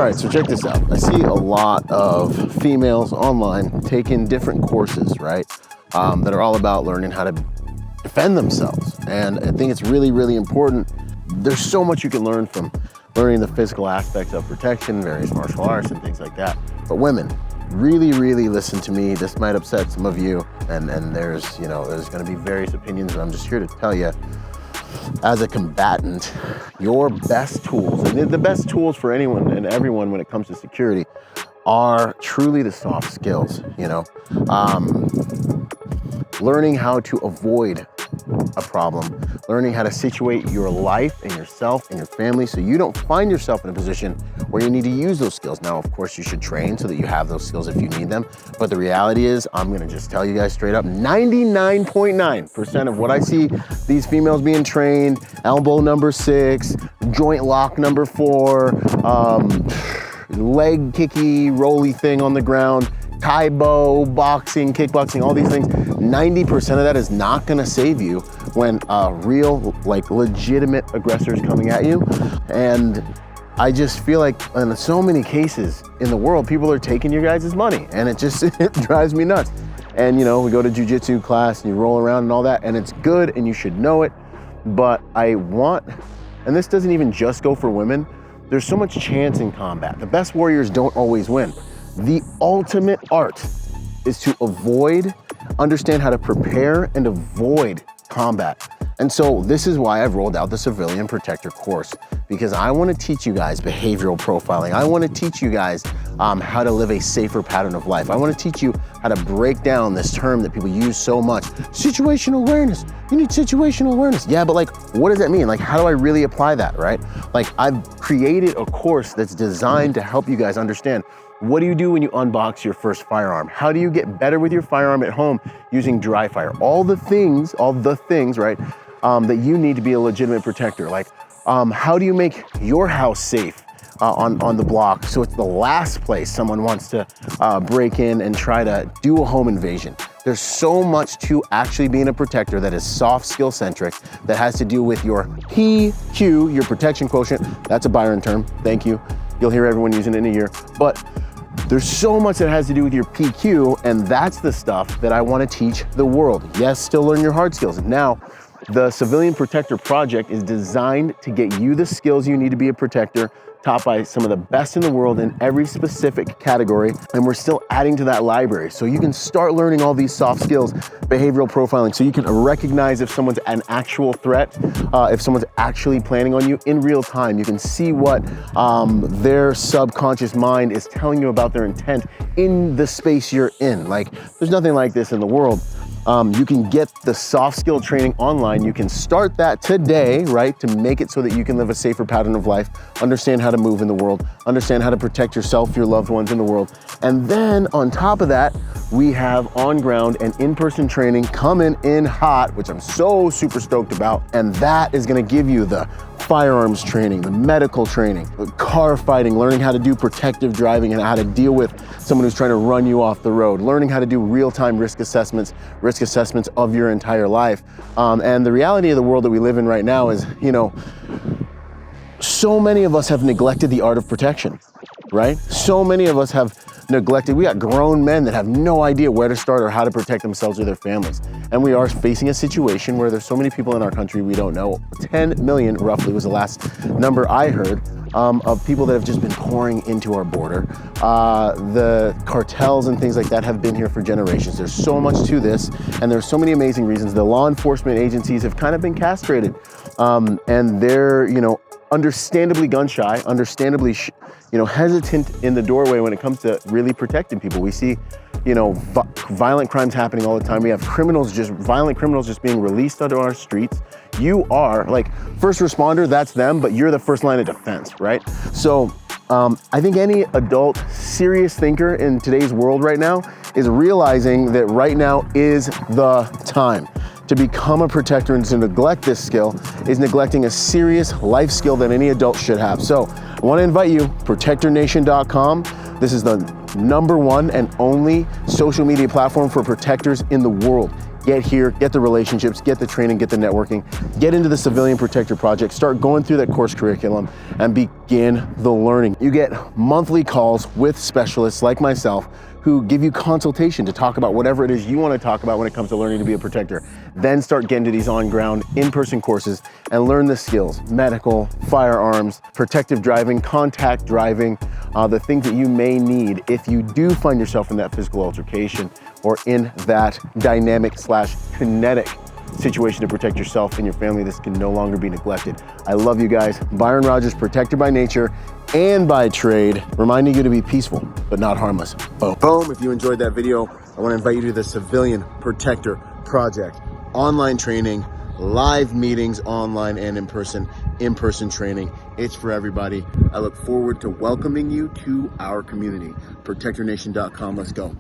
right, so check this out. I see a lot of females online taking different courses, right? That are all about learning how to defend themselves. And I think it's really, really important. There's so much you can learn from learning the physical aspects of protection, various martial arts and things like that. But women, really, really listen to me. This might upset some of you, and there's gonna be various opinions, but I'm just here to tell you, as a combatant, your best tools, and the best tools for anyone and everyone when it comes to security, are truly the soft skills, learning how to avoid a problem, learning how to situate your life and yourself and your family so you don't find yourself in a position where you need to use those skills. Now, of course, you should train so that you have those skills if you need them. But the reality is, I'm gonna just tell you guys straight up, 99.9% of what I see these females being trained, elbow number 6, joint lock number 4, leg kicky, rolly thing on the ground, Taibo, boxing, kickboxing, all these things, 90% of that is not gonna save you when real, legitimate aggressor is coming at you. And I just feel like in so many cases in the world, people are taking your guys' money, and it drives me nuts. And we go to jujitsu class and you roll around and all that, and it's good and you should know it, but and this doesn't even just go for women, there's so much chance in combat. The best warriors don't always win. The ultimate art is to understand how to prepare and avoid combat. And so this is why I've rolled out the Civilian Protector course, because I want to teach you guys behavioral profiling. I want to teach you guys how to live a safer pattern of life. I want to teach you how to break down this term that people use so much, situational awareness. You need situational awareness. Yeah, but what does that mean? How do I really apply that, right? I've created a course that's designed to help you guys understand, what do you do when you unbox your first firearm? How do you get better with your firearm at home using dry fire? All the things, right, that you need to be a legitimate protector. How do you make your house safe on the block so it's the last place someone wants to break in and try to do a home invasion? There's so much to actually being a protector that is soft skill centric, that has to do with your PQ, your protection quotient. That's a Byron term, thank you. You'll hear everyone using it in a year. But there's so much that has to do with your PQ, and that's the stuff that I want to teach the world. Yes, still learn your hard skills. Now, the Civilian Protector Project is designed to get you the skills you need to be a protector, taught by some of the best in the world in every specific category, and we're still adding to that library. So you can start learning all these soft skills, behavioral profiling, so you can recognize if someone's an actual threat, if someone's actually planning on you in real time. You can see what their subconscious mind is telling you about their intent in the space you're in. There's nothing like this in the world. You can get the soft skill training online. You can start that today, right? To make it so that you can live a safer pattern of life, understand how to move in the world, understand how to protect yourself, your loved ones in the world. And then on top of that, we have on-ground and in-person training coming in hot, which I'm so super stoked about. And that is gonna give you the firearms training, the medical training, the car fighting, learning how to do protective driving and how to deal with someone who's trying to run you off the road, learning how to do real-time risk assessments of your entire life. And the reality of the world that we live in right now is, so many of us have neglected the art of protection, right? So many of us have neglected. We got grown men that have no idea where to start or how to protect themselves or their families. And we are facing a situation where there's so many people in our country we don't know. 10 million roughly was the last number I heard of people that have just been pouring into our border. The cartels and things like that have been here for generations. There's so much to this, and there's so many amazing reasons. The law enforcement agencies have kind of been castrated, and they're, understandably gun shy, understandably, hesitant in the doorway when it comes to really protecting people. We see, violent crimes happening all the time. We have violent criminals just being released onto our streets. You are first responder, that's them, but you're the first line of defense, right? So I think any adult serious thinker in today's world right now is realizing that right now is the time. To become a protector and to neglect this skill is neglecting a serious life skill that any adult should have. So I want to invite you, protectornation.com. This is the #1 and only social media platform for protectors in the world. Get here, get the relationships, get the training, get the networking, get into the Civilian Protector Project, start going through that course curriculum, and begin the learning. You get monthly calls with specialists like myself who give you consultation to talk about whatever it is you want to talk about when it comes to learning to be a protector. Then start getting to these on-ground, in-person courses and learn the skills: medical, firearms, protective driving, contact driving, the things that you may need if you do find yourself in that physical altercation or in that dynamic/kinetic situation to protect yourself and your family. This can no longer be neglected. I love you guys. Byron Rogers, protector by nature and by trade, reminding you to be peaceful, but not harmless. Boom. Boom. If you enjoyed that video, I want to invite you to the Civilian Protector Project. Online training, live meetings, online and in-person training. It's for everybody. I look forward to welcoming you to our community. ProtectorNation.com. Let's go.